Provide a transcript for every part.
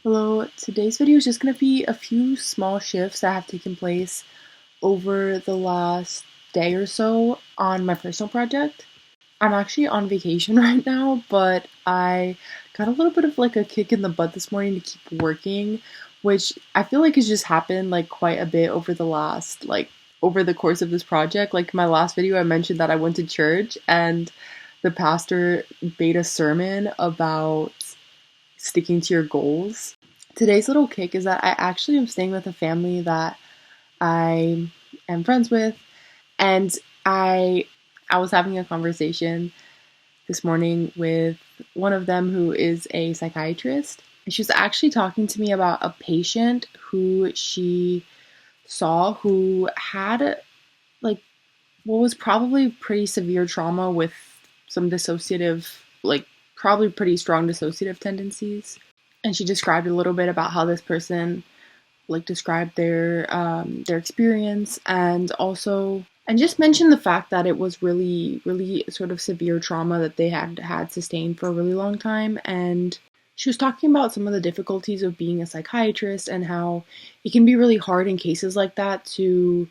Hello, today's video is just going to be a few small shifts that have taken place over the last day or so on my personal project. I'm actually on vacation right now, but I got a little bit of like a kick in the butt this morning to keep working, which I feel like has just happened like quite a bit over the last over the course of this project. Like my last video I mentioned that I went to church and the pastor made a sermon about sticking to your goals. Today's little kick is that I actually am staying with a family that I am friends with, and I was having a conversation this morning with one of them who is a psychiatrist. And she was actually talking to me about a patient who she saw who had like what was probably pretty severe trauma with some dissociative, like probably pretty strong dissociative tendencies. And she described a little bit about how this person like described their experience, and also and just mentioned the fact that it was really sort of severe trauma that they had sustained for a really long time. And she was talking about some of the difficulties of being a psychiatrist and how it can be really hard in cases like that to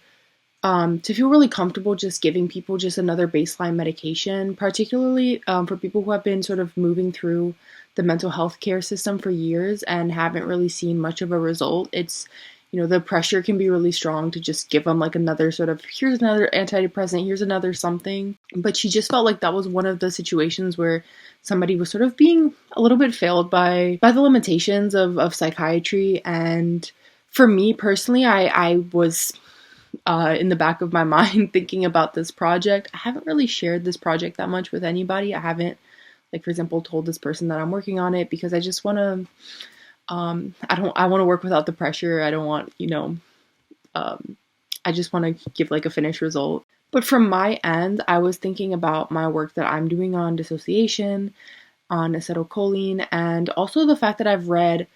feel really comfortable just giving people just another baseline medication, particularly for people who have been sort of moving through the mental health care system for years and haven't really seen much of a result. The pressure can be really strong to just give them like another sort of, here's another antidepressant, here's another something. But she just felt like that was one of the situations where somebody was sort of being a little bit failed by the limitations of psychiatry. And for me personally, I was in the back of my mind thinking about this project. I haven't really shared this project that much with anybody. I haven't, like, for example, told this person that I'm working on it because I just want to, I want to work without the pressure. I don't want, I just want to give like a finished result. But from my end, I was thinking about my work that I'm doing on dissociation, on acetylcholine, and also the fact that I've read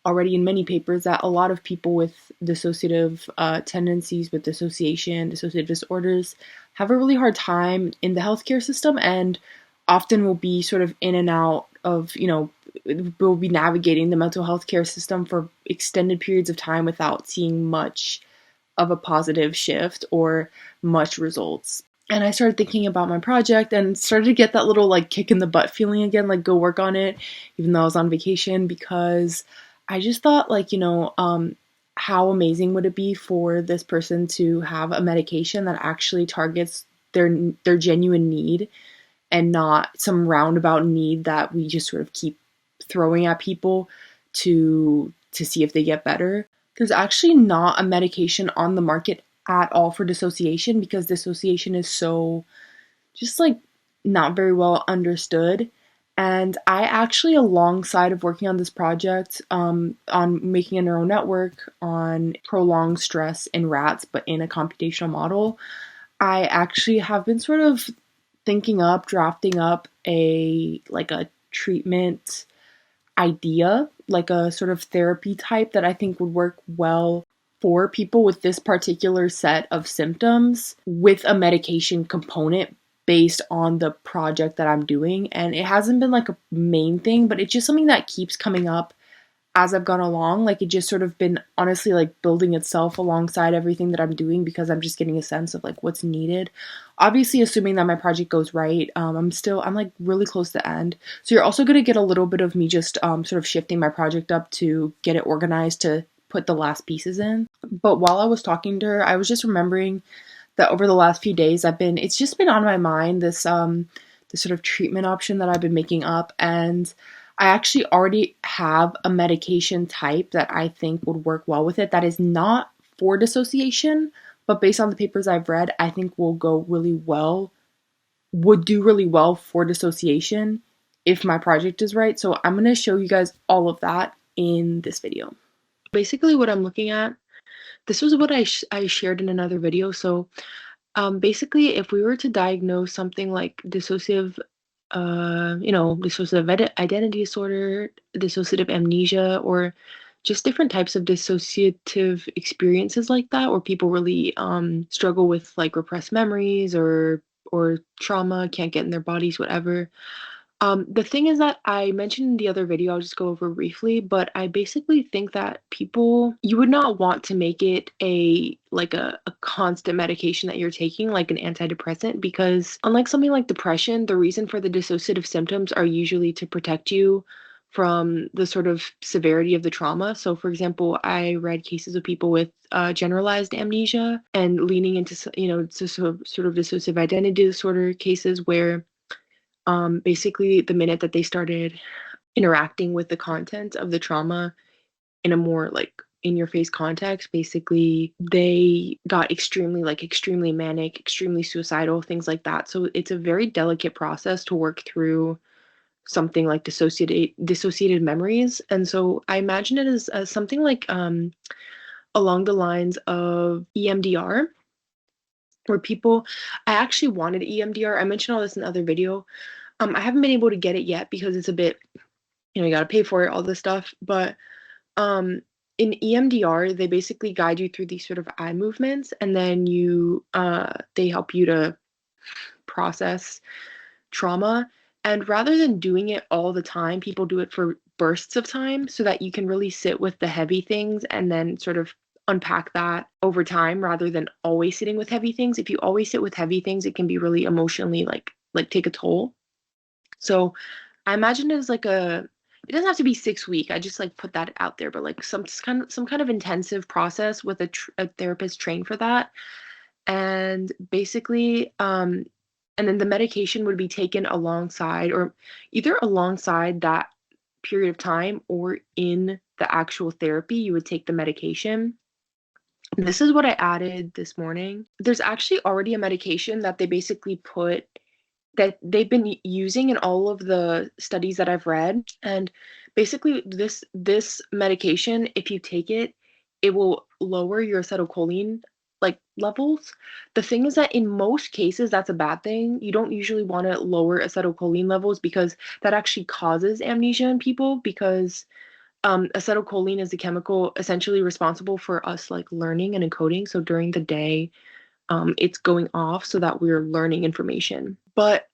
already in many papers that a lot of people with dissociative tendencies, with dissociation, dissociative disorders, have a really hard time in the healthcare system and often will be sort of in and out of, will be navigating the mental health care system for extended periods of time without seeing much of a positive shift or much results. And I started thinking about my project and started to get that little like kick in the butt feeling again, like go work on it, even though I was on vacation, because I just thought like, how amazing would it be for this person to have a medication that actually targets their genuine need and not some roundabout need that we just sort of keep throwing at people to see if they get better. There's actually not a medication on the market at all for dissociation because dissociation is so just like not very well understood. And I actually, alongside of working on this project, on making a neural network on prolonged stress in rats, but in a computational model, I actually have been sort of drafting up a treatment idea, like a sort of therapy type that I think would work well for people with this particular set of symptoms with a medication component based on the project that I'm doing. And it hasn't been like a main thing, but it's just something that keeps coming up as I've gone along. Like it just sort of been honestly like building itself alongside everything that I'm doing because I'm just getting a sense of like what's needed. Obviously, assuming that my project goes right, I'm like really close to the end. So you're also going to get a little bit of me just sort of shifting my project up to get it organized to put the last pieces in. But while I was talking to her, I was just remembering that over the last few days it's just been on my mind, this sort of treatment option that I've been making up. And I actually already have a medication type that I think would work well with it that is not for dissociation, but based on the papers I've read, I think would do really well for dissociation if my project is right. So I'm going to show you guys all of that in this video. Basically what I'm looking at, this was what I shared in another video. So basically, if we were to diagnose something like dissociative identity disorder, dissociative amnesia, or just different types of dissociative experiences like that, where people really struggle with like repressed memories or trauma, can't get in their bodies, whatever. The thing is that I mentioned in the other video, I'll just go over briefly, but I basically think that people, you would not want to make it a constant medication that you're taking, like an antidepressant, because unlike something like depression, the reason for the dissociative symptoms are usually to protect you from the sort of severity of the trauma. So, for example, I read cases of people with generalized amnesia and leaning into, to sort of dissociative identity disorder cases where basically the minute that they started interacting with the content of the trauma in a more like in your face context, basically they got extremely manic, extremely suicidal, things like that. So it's a very delicate process to work through something like dissociated memories. And so I imagine it as something like along the lines of EMDR, where people, I actually wanted EMDR. I mentioned all this in the other video. I haven't been able to get it yet because it's a bit, you gotta pay for it, all this stuff. But um, in EMDR, they basically guide you through these sort of eye movements, and then they help you to process trauma. And rather than doing it all the time, people do it for bursts of time so that you can really sit with the heavy things and then sort of unpack that over time rather than always sitting with heavy things. If you always sit with heavy things, it can be really emotionally like take a toll. So I imagine it as it doesn't have to be 6 week. I just like put that out there, but like some kind of intensive process with a therapist trained for that. And basically, and then the medication would be taken alongside or either alongside that period of time or in the actual therapy, you would take the medication. This is what I added this morning. There's actually already a medication that they basically put that they've been using in all of the studies that I've read. And basically this medication, if you take it, it will lower your acetylcholine levels. The thing is that in most cases that's a bad thing. You don't usually want to lower acetylcholine levels because that actually causes amnesia in people because acetylcholine is the chemical essentially responsible for us like learning and encoding. So during the day, it's going off so that we're learning information. But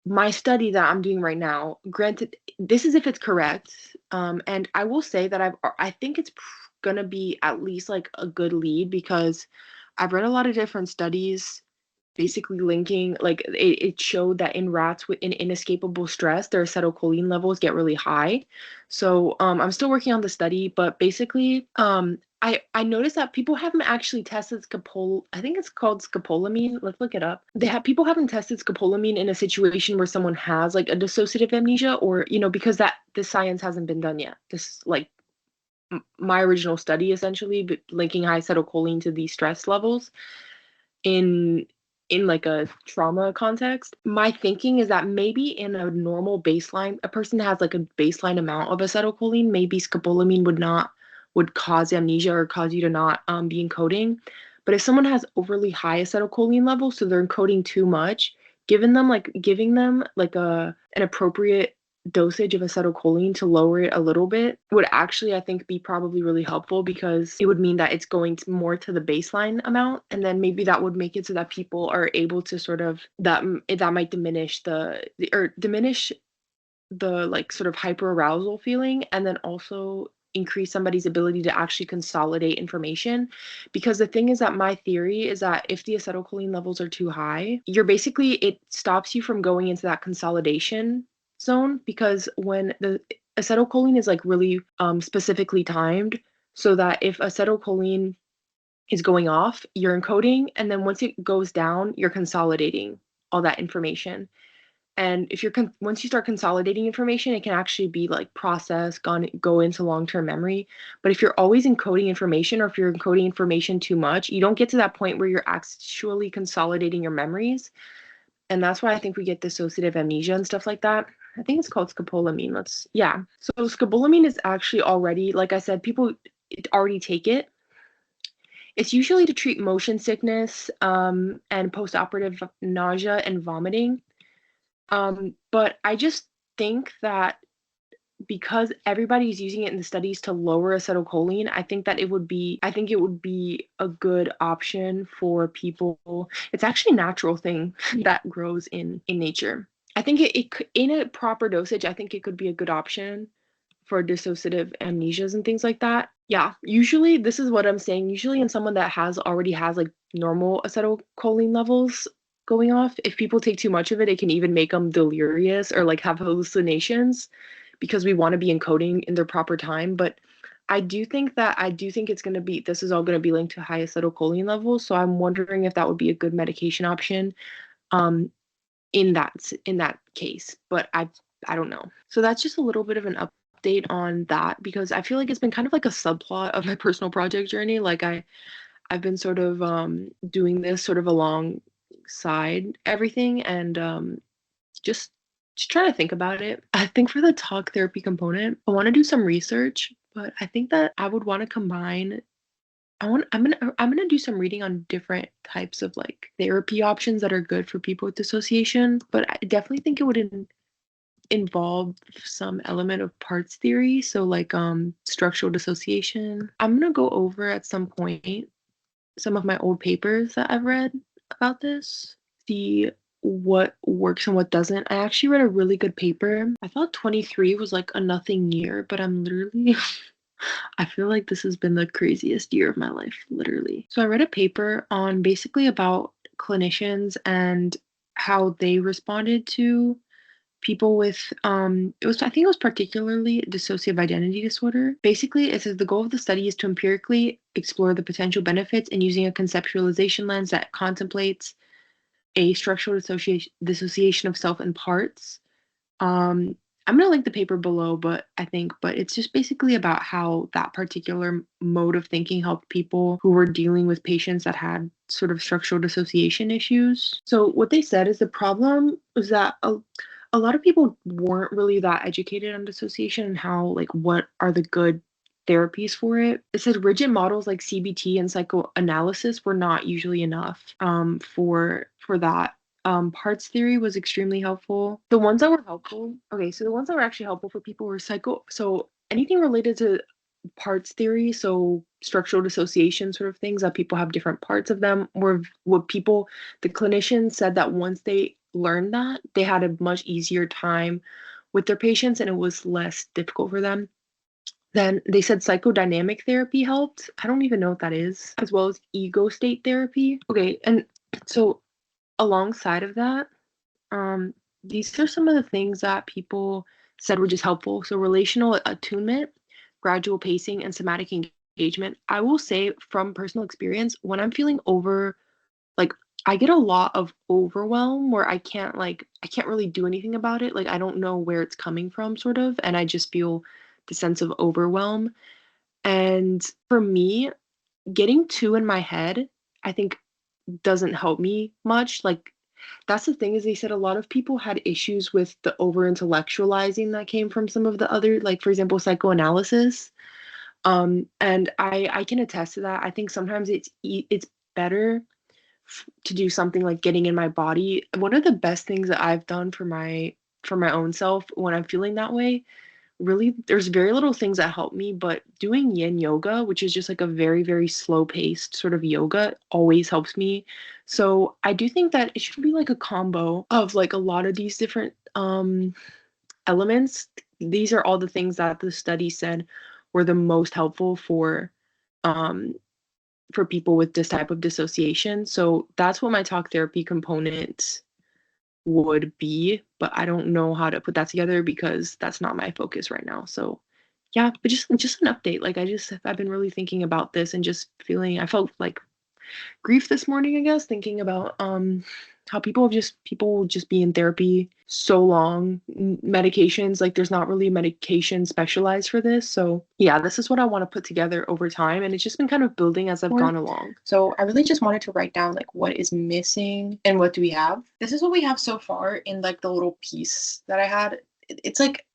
my study that I'm doing right now, granted, this is if it's correct, and I will say that I think it's gonna be at least like a good lead because I've read a lot of different studies basically linking it showed that in rats with in inescapable stress their acetylcholine levels get really high. So I'm still working on the study, but basically I noticed that people haven't actually tested I think it's called scopolamine. Let's look it up. People haven't tested scopolamine in a situation where someone has like a dissociative amnesia or because that the science hasn't been done yet. This like my original study essentially linking high acetylcholine to these stress levels in like a trauma context. My thinking is that maybe in a normal baseline, a person has like a baseline amount of acetylcholine, maybe scopolamine would cause amnesia or cause you to not be encoding. But if someone has overly high acetylcholine levels, so they're encoding too much, giving them like an appropriate dosage of acetylcholine to lower it a little bit would actually, I think, be probably really helpful because it would mean that it's going more to the baseline amount, and then maybe that would make it so that people are able to sort of that might diminish diminish the like sort of hyperarousal feeling, and then also increase somebody's ability to actually consolidate information. Because the thing is that my theory is that if the acetylcholine levels are too high, it stops you from going into that consolidation zone, because when the acetylcholine is like really specifically timed so that if acetylcholine is going off, you're encoding, and then once it goes down, you're consolidating all that information. And if once you start consolidating information, it can actually be like processed, go into long-term memory. But if you're always encoding information, or if you're encoding information too much, you don't get to that point where you're actually consolidating your memories. And that's why I think we get dissociative amnesia and stuff like that. I think it's called scopolamine. Yeah. So scopolamine is actually already, like I said, people already take it. It's usually to treat motion sickness and postoperative nausea and vomiting. But I just think that because everybody's using it in the studies to lower acetylcholine, I think it would be a good option for people. It's actually a natural thing that grows in nature. I think in a proper dosage, I think it could be a good option for dissociative amnesias and things like that. Yeah, usually this is what I'm saying. Usually in someone that already has like normal acetylcholine levels going off, if people take too much of it, it can even make them delirious or like have hallucinations because we want to be encoding in their proper time. But I do think it's going to be this is all going to be linked to high acetylcholine levels. So I'm wondering if that would be a good medication option. Um, in that case, but I don't know. So that's just a little bit of an update on that because I feel like it's been kind of like a subplot of my personal project journey. Like I've been sort of doing this sort of alongside everything and just just trying to think about it. I think for the talk therapy component, I want to do some research, but I think that I would want to combine I'm gonna do some reading on different types of like therapy options that are good for people with dissociation, but I definitely think it would involve some element of parts theory, so like structural dissociation. I'm gonna go over at some point some of my old papers that I've read about this, see what works and what doesn't. I actually read a really good paper. I thought 23 was like a nothing year, but I'm literally I feel like this has been the craziest year of my life, literally. So I read a paper on basically about clinicians and how they responded to people with it was I think it was particularly dissociative identity disorder. Basically, it says the goal of the study is to empirically explore the potential benefits in using a conceptualization lens that contemplates a structural dissociation of self and parts. um, I'm gonna link the paper below, but it's just basically about how that particular mode of thinking helped people who were dealing with patients that had sort of structural dissociation issues. So what they said is the problem was that a lot of people weren't really that educated on dissociation and how like what are the good therapies for it. It said rigid models like CBT and psychoanalysis were not usually enough for that. Parts theory was extremely helpful. The ones that were helpful, okay, so the ones that were actually helpful for people were so anything related to parts theory, so structural dissociation sort of things that people have different parts of them, were what people, the clinicians said that once they learned that, they had a much easier time with their patients and it was less difficult for them. Then they said psychodynamic therapy helped. I don't even know what that is, as well as ego state therapy. Okay, and so alongside of that, um, these are some of the things that people said were just helpful. So relational attunement, gradual pacing, and somatic engagement. I will say from personal experience, when I'm feeling like I get a lot of overwhelm where I can't really do anything about it. Like I don't know where it's coming from, sort of, and I just feel the sense of overwhelm. And for me, getting too in my head, I think doesn't help me much. Like that's the thing is they said a lot of people had issues with the over intellectualizing that came from some of the other, like for example, psychoanalysis. And I can attest to that. I think sometimes it's better to do something like getting in my body. One of the best things that I've done for my own self when I'm feeling that way, really there's very little things that help me, but doing yin yoga, which is just like a very very slow paced sort of yoga, always helps me. So I do think that it should be like a combo of like a lot of these different elements. These are all the things that the study said were the most helpful um for people with this type of dissociation. So that's what my talk therapy component would be, but I don't know how to put that together because that's not my focus right now. So yeah, but just an update. Like I've been really thinking about this and just feeling I felt like grief this morning, I guess, thinking about how people just be in therapy so long, medications, like there's not really medication specialized for this. So yeah, this is what I want to put together over time, and it's just been kind of building as I've gone along. So I really just wanted to write down like what is missing and what do we have. This is what we have so far in like the little piece that I had. It's like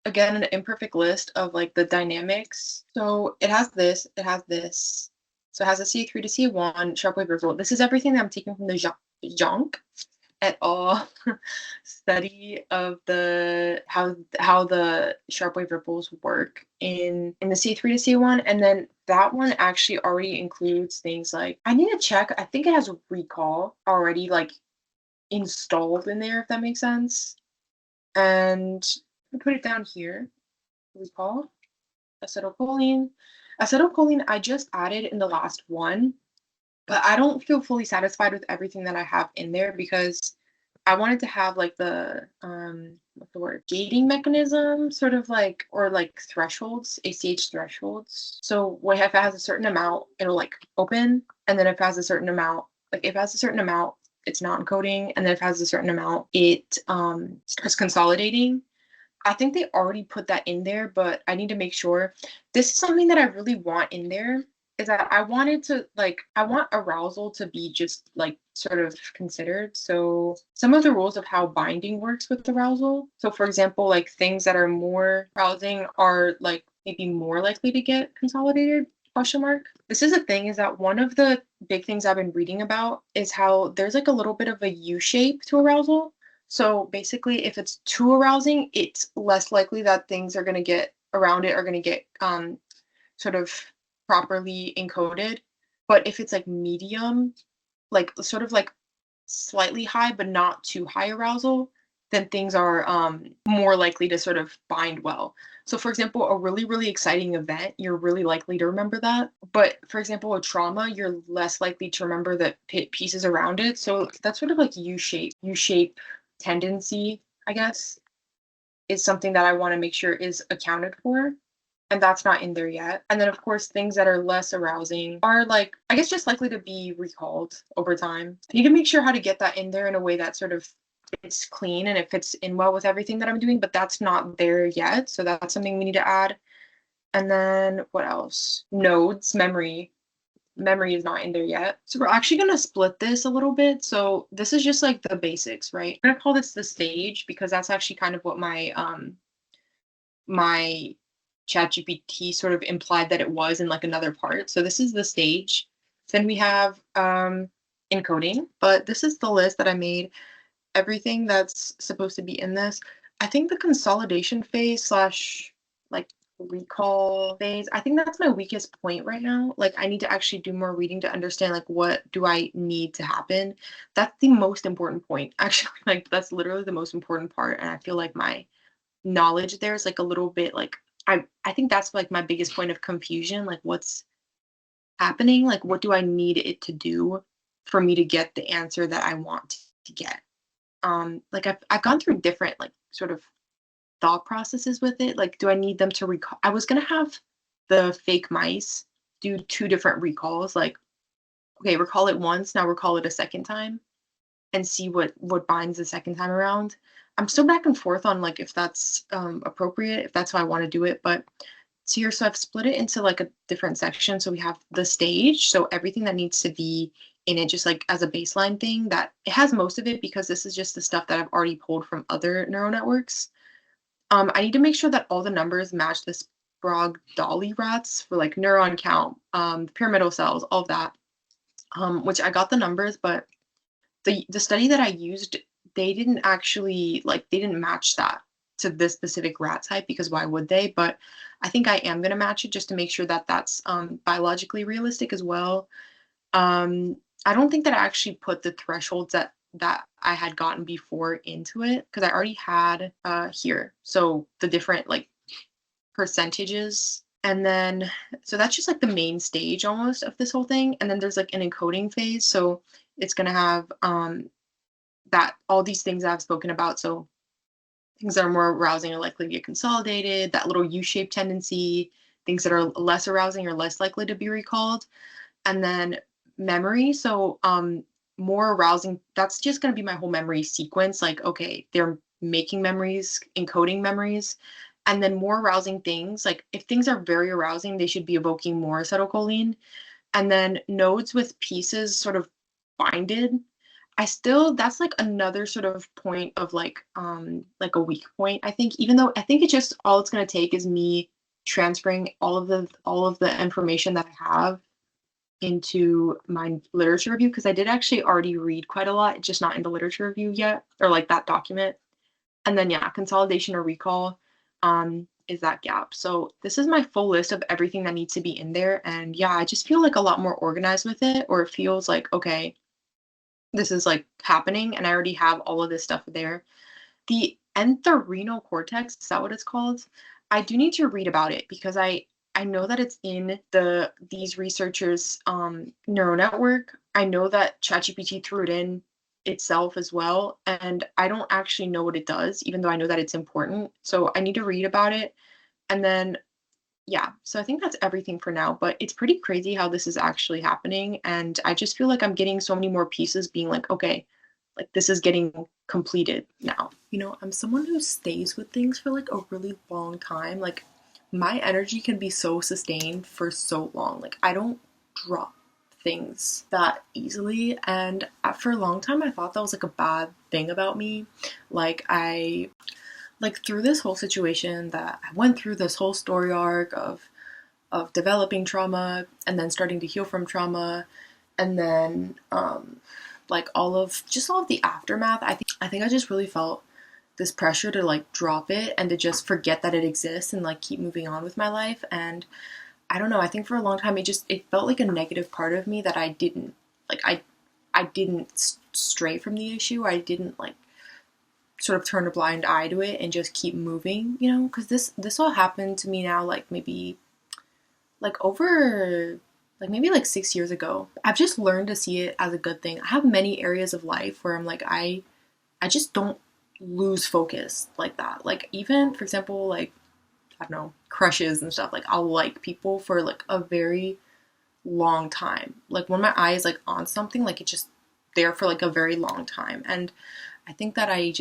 again an imperfect list of like the dynamics. So it has this, it has this. So it has a C3 to C1 sharp wave ripple. This is everything that I'm taking from the Jonk et al. Study of the how the sharp wave ripples work in the C3 to C1, and then that one actually already includes things like I need to check. I think it has recall already like installed in there, if that makes sense. And I put it down here. Recall acetylcholine. Acetylcholine I just added in the last one, but I don't feel fully satisfied with everything that I have in there because I wanted to have like the what's the word, gating mechanism, sort of like, or like thresholds, ACH thresholds. So when if it has a certain amount, it'll like open, and then if it has a certain amount, like if it has a certain amount, it's not encoding, and then if it has a certain amount, it starts consolidating. I think they already put that in there, but I need to make sure. This is something that I really want in there, is that I wanted to like, I want arousal to be just like sort of considered. So some of the rules of how binding works with arousal. So for example, like things that are more arousing are like maybe more likely to get consolidated, question mark. This is a thing, is that one of the big things I've been reading about is how there's like a little bit of a U shape to arousal. So basically, if it's too arousing, it's less likely that things are going to get around it are going to get sort of properly encoded. But if it's like medium, like sort of like slightly high, but not too high arousal, then things are more likely to sort of bind well. So, for example, a really, really exciting event, you're really likely to remember that. But for example, a trauma, you're less likely to remember the pieces around it. So that's sort of like U shape tendency, I guess, is something that I want to make sure is accounted for. And that's not in there yet. And then, of course, things that are less arousing are like, I guess, just likely to be recalled over time. I need to make sure how to get that in there in a way that sort of it's clean and it fits in well with everything that I'm doing, but that's not there yet. So that's something we need to add. And then what else? Nodes, memory. Memory is not in there yet. So we're actually going to split this a little bit. So this is just like the basics, right? I'm going to call this the stage because that's actually kind of what my ChatGPT sort of implied that it was in like another part. So this is the stage. Then we have encoding, but this is the list that I made. Everything that's supposed to be in this. I think the consolidation phase slash like recall phase, I think that's my weakest point right now. Like I need to actually do more reading to understand like what do I need to happen. That's the most important point. Actually, like that's literally the most important part. And I feel like my knowledge there is like a little bit like I think that's like my biggest point of confusion, like what's happening, like what do I need it to do for me to get the answer that I want to get. Like I've gone through different like sort of thought processes with it. Like do I need them to recall? I was gonna have the fake mice do two different recalls, like okay, recall it once, now recall it a second time and see what binds the second time around. I'm still back and forth on like if that's appropriate, if that's how I want to do it. But so here, so I've split it into like a different section. So we have the stage, so everything that needs to be in it, just like as a baseline thing. That it has most of it because this is just the stuff that I've already pulled from other neural networks. I need to make sure that all the numbers match the Sprague Dolly rats for like neuron count, pyramidal cells, all of that. Which I got the numbers, but the study that I used, they didn't actually like they didn't match that to this specific rat type because why would they? But I think I am gonna match it just to make sure that that's biologically realistic as well. I don't think that I actually put the thresholds that I had gotten before into it because I already had here. So the different like percentages. And then, so that's just like the main stage almost of this whole thing. And then there's like an encoding phase. So it's going to have that all these things I've spoken about. So things that are more arousing are likely to get consolidated, that little U-shaped tendency, things that are less arousing are less likely to be recalled. And then memory. So more arousing, that's just going to be my whole memory sequence. Like, okay, they're making memories, encoding memories. And then more arousing things, like if things are very arousing, they should be evoking more acetylcholine. And then nodes with pieces sort of binded. I still that's like another sort of point of like a weak point, I think, even though I think it's just all it's gonna take is me transferring all of the information that I have into my literature review because I did actually already read quite a lot, just not in the literature review yet, or like that document. And then yeah, consolidation or recall is that gap. So this is my full list of everything that needs to be in there. And yeah, I just feel like a lot more organized with it, or it feels like, okay, this is like happening and I already have all of this stuff there. The entorhinal cortex, is that what it's called? I do need to read about it because I know that it's in these researchers' neural network. I know that ChatGPT threw it in itself as well, and I don't actually know what it does, even though I know that it's important. So I need to read about it, and then yeah. So I think that's everything for now. But it's pretty crazy how this is actually happening, and I just feel like I'm getting so many more pieces, being like, okay, like this is getting completed now. You know, I'm someone who stays with things for like a really long time. Like my energy can be so sustained for so long. Like I don't drop things that easily, and for a long time I thought that was like a bad thing about me. Like I like through this whole situation that I went through, this whole story arc of developing trauma and then starting to heal from trauma, and then like all of the aftermath, I think I just really felt this pressure to like drop it and to just forget that it exists and like keep moving on with my life. And I don't know, I think for a long time it felt like a negative part of me that I didn't like I didn't stray from the issue. I didn't like sort of turn a blind eye to it and just keep moving, you know, because this all happened to me now like maybe like over like maybe like 6 years ago. I've just learned to see it as a good thing. I have many areas of life where I'm like I just don't lose focus like that. Like even for example, like I don't know, crushes and stuff. Like I'll like people for like a very long time. Like when my eye is like on something, like it's just there for like a very long time. And I think that I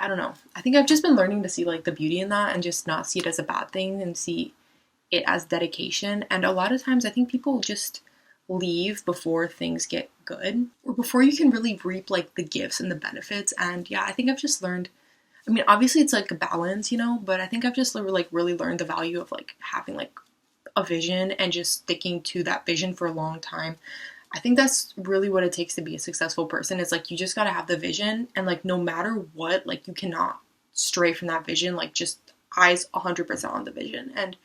don't know. I think I've just been learning to see like the beauty in that and just not see it as a bad thing and see it as dedication. And a lot of times I think people just leave before things get good or before you can really reap like the gifts and the benefits. And yeah, I think I've just learned, I mean, obviously it's like a balance, you know, but I think I've just like really learned the value of like having like a vision and just sticking to that vision for a long time. I think that's really what it takes to be a successful person. It's like you just got to have the vision, and like no matter what, like you cannot stray from that vision, like just eyes 100% on the vision. And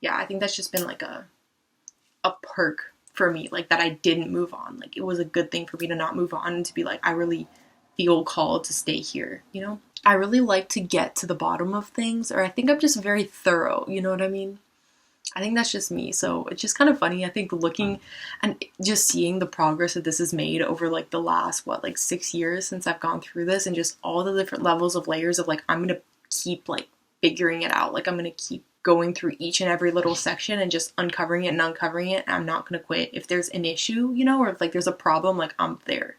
yeah, I think that's just been like a perk for me, like that I didn't move on. Like it was a good thing for me to not move on and to be like I really feel called to stay here, you know? I really like to get to the bottom of things, or I think I'm just very thorough, you know what I mean? I think that's just me. So it's just kind of funny. I think looking and just seeing the progress that this has made over like the last, what, like 6 years since I've gone through this, and just all the different levels of layers of like, I'm going to keep like figuring it out. Like I'm going to keep going through each and every little section and just uncovering it and uncovering it. And I'm not going to quit. If there's an issue, you know, or if like there's a problem, like I'm there.